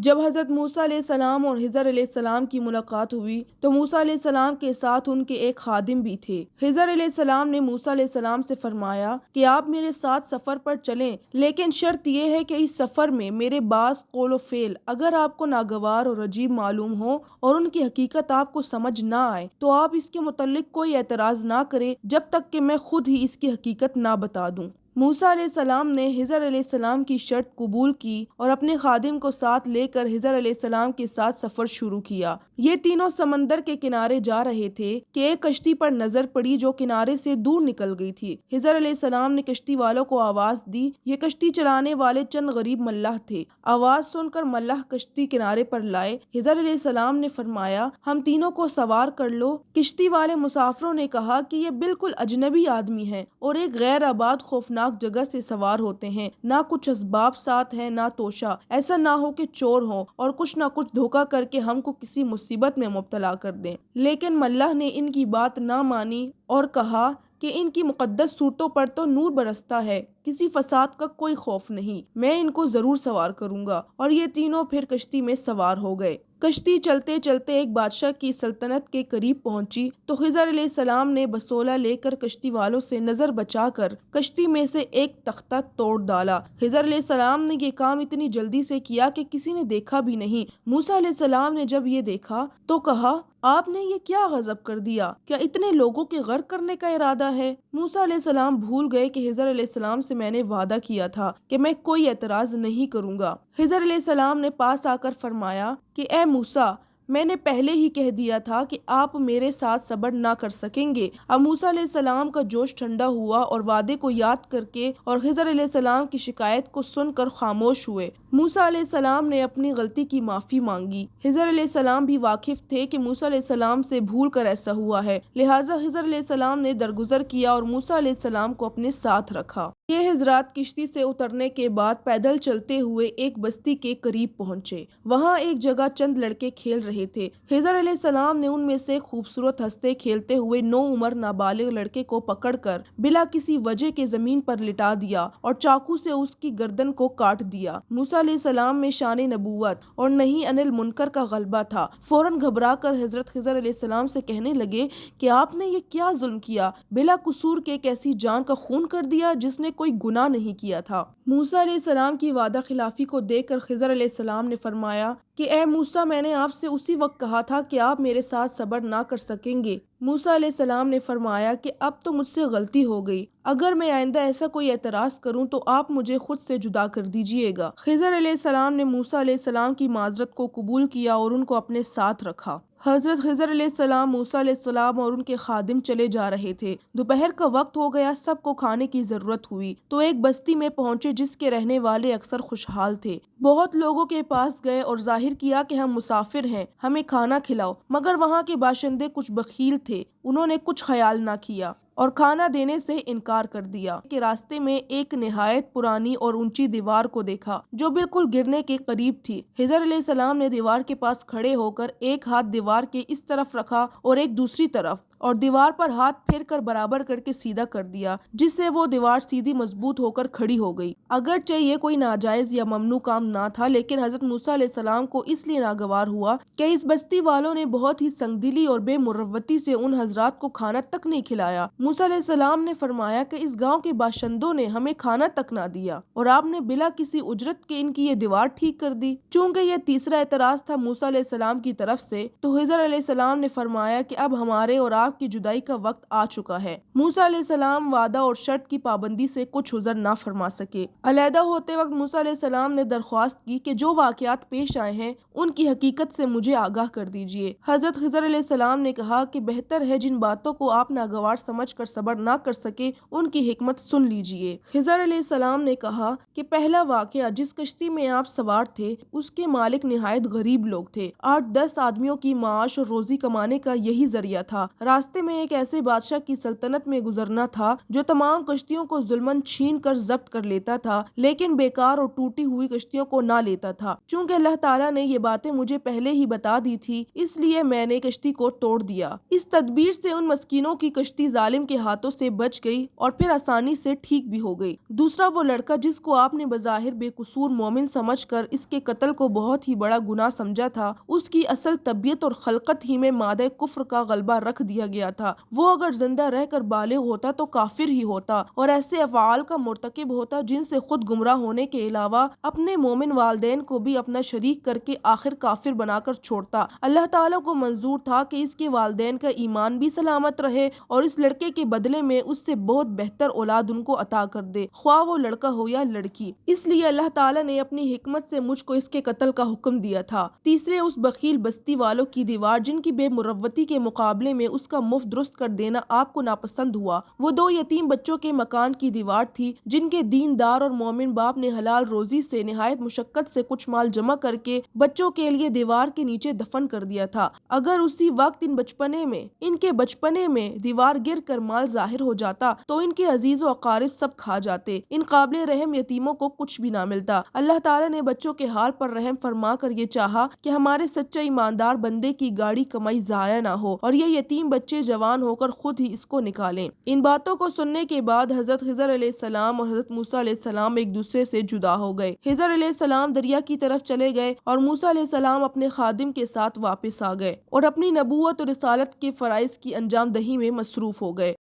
جب حضرت موسیٰ علیہ السلام اور خضر علیہ السلام کی ملاقات ہوئی تو موسیٰ علیہ السلام کے ساتھ ان کے ایک خادم بھی تھے۔ خضر علیہ السلام نے موسیٰ علیہ السلام سے فرمایا کہ آپ میرے ساتھ سفر پر چلیں، لیکن شرط یہ ہے کہ اس سفر میں میرے بعض قول و فعل اگر آپ کو ناگوار اور عجیب معلوم ہو اور ان کی حقیقت آپ کو سمجھ نہ آئے تو آپ اس کے متعلق کوئی اعتراض نہ کریں جب تک کہ میں خود ہی اس کی حقیقت نہ بتا دوں۔ موسیٰ علیہ السلام نے خضر علیہ السلام کی شرط قبول کی اور اپنے خادم کو ساتھ لے کر خضر علیہ السلام کے ساتھ سفر شروع کیا۔ یہ تینوں سمندر کے کنارے جا رہے تھے کہ ایک کشتی پر نظر پڑی جو کنارے سے دور نکل گئی تھی۔ خضر علیہ السلام نے کشتی والوں کو آواز دی۔ یہ کشتی چلانے والے چند غریب ملاح تھے۔ آواز سن کر ملاح کشتی کنارے پر لائے۔ خضر علیہ السلام نے فرمایا، ہم تینوں کو سوار کر لو۔ کشتی والے مسافروں نے کہا کہ یہ بالکل اجنبی آدمی ہیں اور ایک غیر آباد خوفناک جگہ سے سوار ہوتے ہیں، نہ کچھ اسباب ساتھ ہیں نہ توشہ، ایسا نہ ہو کہ چور ہوں اور کچھ نہ کچھ دھوکہ کر کے ہم کو کسی مصیبت میں مبتلا کر دیں۔ لیکن ملاح نے ان کی بات نہ مانی اور کہا کہ ان کی مقدس صورتوں پر تو نور برستا ہے، کسی فساد کا کوئی خوف نہیں، میں ان کو ضرور سوار کروں گا۔ اور یہ تینوں پھر کشتی میں سوار ہو گئے۔ کشتی چلتے چلتے ایک بادشاہ کی سلطنت کے قریب پہنچی تو خضر علیہ السلام نے بسولہ لے کر کشتی والوں سے نظر بچا کر کشتی میں سے ایک تختہ توڑ ڈالا۔ خضر علیہ السلام نے یہ کام اتنی جلدی سے کیا کہ کسی نے دیکھا بھی نہیں۔ موسیٰ علیہ السلام نے جب یہ دیکھا تو کہا، آپ نے یہ کیا غضب کر دیا؟ کیا اتنے لوگوں کے غرق کرنے کا ارادہ ہے؟ موسیٰ علیہ السلام بھول گئے کہ خضر علیہ السلام سے میں نے وعدہ کیا تھا کہ میں کوئی اعتراض نہیں کروں گا۔ خضر علیہ السلام نے پاس آ کر فرمایا کہ اے موسیٰ، میں نے پہلے ہی کہہ دیا تھا کہ آپ میرے ساتھ صبر نہ کر سکیں گے۔ اب موسیٰ علیہ السلام کا جوش ٹھنڈا ہوا اور وعدے کو یاد کر کے اور خضر علیہ السلام کی شکایت کو سن کر خاموش ہوئے۔ موسیٰ علیہ السلام نے اپنی غلطی کی معافی مانگی۔ خضر علیہ السلام بھی واقف تھے کہ موسیٰ علیہ السلام سے بھول کر ایسا ہوا ہے، لہٰذا خضر علیہ السلام نے درگزر کیا اور موسیٰ علیہ السلام کو اپنے ساتھ رکھا۔ یہ حضرات کشتی سے اترنے کے بعد پیدل چلتے ہوئے ایک بستی کے قریب پہنچے۔ وہاں ایک جگہ چند لڑکے کھیل رہے تھے۔ خضر علیہ السلام نے ان میں سے خوبصورت ہنستے کھیلتے ہوئے نوعمر نابالغ لڑکے کو پکڑ کر بلا کسی وجہ کے زمین پر لٹا دیا اور چاقو سے اس کی گردن کو کاٹ دیا۔ موسیٰ علیہ السلام میں شان نبوت اور نہی عن المنکر کا غلبہ تھا۔ فوراً گھبرا کر حضرت خضر علیہ السلام سے کہنے لگے کہ آپ نے یہ کیا ظلم کیا؟ بلا قصور کے ایک ایسی جان کا خون کر دیا جس نے کوئی گناہ نہیں کیا تھا۔ موسیٰ علیہ السلام کی وعدہ خلافی کو دیکھ کر خضر علیہ السلام نے فرمایا کہ اے موسیٰ، میں نے آپ سے اسی وقت کہا تھا کہ آپ میرے ساتھ صبر نہ کر سکیں گے۔ موسیٰ علیہ السلام نے فرمایا کہ اب تو مجھ سے غلطی ہو گئی، اگر میں آئندہ ایسا کوئی اعتراض کروں تو آپ مجھے خود سے جدا کر دیجئے گا۔ خضر علیہ السلام نے موسیٰ علیہ السلام کی معذرت کو قبول کیا اور ان کو اپنے ساتھ رکھا۔ حضرت خضر علیہ السلام، موسیٰ علیہ السلام اور ان کے خادم چلے جا رہے تھے۔ دوپہر کا وقت ہو گیا، سب کو کھانے کی ضرورت ہوئی تو ایک بستی میں پہنچے جس کے رہنے والے اکثر خوشحال تھے۔ بہت لوگوں کے پاس گئے اور ظاہر کیا کہ ہم مسافر ہیں، ہمیں کھانا کھلاؤ، مگر وہاں کے باشندے کچھ بخیل تھے، انہوں نے کچھ خیال نہ کیا اور کھانا دینے سے انکار کر دیا کہ راستے میں ایک نہایت پرانی اور اونچی دیوار کو دیکھا جو بالکل گرنے کے قریب تھی۔ خضر علیہ السلام نے دیوار کے پاس کھڑے ہو کر ایک ہاتھ دیوار کے اس طرف رکھا اور ایک دوسری طرف، اور دیوار پر ہاتھ پھیر کر برابر کر کے سیدھا کر دیا، جس سے وہ دیوار سیدھی مضبوط ہو کر کھڑی ہو گئی۔ اگرچہ یہ کوئی ناجائز یا ممنوع کام نہ تھا، لیکن حضرت موسیٰ علیہ السلام کو اس لیے ناگوار ہوا کہ اس بستی والوں نے بہت ہی سنگ دلی اور بے مروتی سے ان حضرات کو کھانا تک نہیں کھلایا۔ موسیٰ علیہ السلام نے فرمایا کہ اس گاؤں کے باشندوں نے ہمیں کھانا تک نہ دیا اور آپ نے بلا کسی اجرت کے ان کی یہ دیوار ٹھیک کر دی۔ چونکہ یہ تیسرا اعتراض تھا موسیٰ علیہ السلام کی طرف سے، تو خضر علیہ السلام نے فرمایا کہ اب ہمارے اور آپ کی جدائی کا وقت آ چکا ہے۔ موسیٰ علیہ السلام وعدہ اور شرط کی پابندی سے کچھ عذر نہ فرما سکے۔ علیحدہ ہوتے وقت موسیٰ علیہ السلام نے درخواست کی کہ جو واقعات پیش آئے ہیں ان کی حقیقت سے مجھے آگاہ کر دیجیے۔ حضرت خضر علیہ السلام نے کہا کہ بہتر ہے جن باتوں کو آپ ناگوار سمجھ کر صبر نہ کر سکے ان کی حکمت سن لیجیے۔ خضر علیہ السلام نے کہا کہ پہلا واقعہ، جس کشتی میں آپ سوار تھے اس کے مالک نہایت غریب لوگ تھے۔ 8-10 آدمیوں کی معاش اور روزی کمانے کا یہی ذریعہ تھا۔ راستے میں ایک ایسے بادشاہ کی سلطنت میں گزرنا تھا جو تمام کشتیوں کو ظلمن چھین کر ضبط کر لیتا تھا، لیکن بیکار اور ٹوٹی ہوئی کشتیوں کو نہ لیتا تھا۔ چونکہ اللہ تعالیٰ نے یہ باتیں مجھے پہلے ہی بتا دی تھی، اس لیے میں نے کشتی کو توڑ دیا۔ اس تدبیر سے ان مسکینوں کی کشتی ظالم کے ہاتھوں سے بچ گئی اور پھر آسانی سے ٹھیک بھی ہو گئی۔ دوسرا وہ لڑکا جس کو آپ نے بظاہر بے قصور مومن سمجھ کر اس کے قتل کو بہت ہی بڑا گناہ سمجھا تھا، اس کی اصل طبیعت اور خلقت ہی میں مادہ کفر کا غلبہ رکھ دیا گیا تھا۔ وہ اگر زندہ رہ کر بالغ ہوتا تو کافر ہی ہوتا اور ایسے افعال کا مرتکب ہوتا جن سے خود گمراہ ہونے کے علاوہ اپنے مومن والدین کو بھی اپنا شریک کر کے آخر کافر بنا کر چھوڑتا۔ اللہ تعالیٰ کو منظور تھا کہ اس کے والدین کا ایمان بھی سلامت رہے اور اس لڑکے کے بدلے میں اس سے بہت بہتر اولاد ان کو عطا کر دے، خواہ وہ لڑکا ہو یا لڑکی۔ اس لیے اللہ تعالیٰ نے اپنی حکمت سے مجھ کو اس کے قتل کا حکم دیا تھا۔ تیسرے اس بخیل بستی والوں کی دیوار جن کی بے مروتی کے مقابلے میں اس کا مفت درست کر دینا آپ کو ناپسند ہوا، وہ دو یتیم بچوں کے مکان کی دیوار تھی جن کے دیندار اور مومن باپ نے حلال روزی سے نہایت مشقت سے کچھ مال جمع کر کے بچوں کے لیے دیوار کے نیچے دفن کر دیا تھا۔ اگر اسی وقت ان کے بچپنے میں دیوار گر کر مال ظاہر ہو جاتا تو ان کے عزیز و اقارب سب کھا جاتے، ان قابل رحم یتیموں کو کچھ بھی نہ ملتا۔ اللہ تعالیٰ نے بچوں کے حال پر رحم فرما کر یہ چاہا کہ ہمارے سچے ایماندار بندے کی گاڑی کمائی ضائع نہ ہو اور یہ یتیم بچے جوان ہو کر خود ہی اس کو نکالیں۔ ان باتوں کو سننے کے بعد حضرت خضر علیہ السلام اور حضرت موسیٰ علیہ السلام ایک دوسرے سے جدا ہو گئے۔ خضر علیہ السلام دریا کی طرف چلے گئے اور موسیٰ علیہ السلام اپنے خادم کے ساتھ واپس آ گئے اور اپنی نبوت اور رسالت کے فرائض کی انجام دہی میں مصروف ہو گئے۔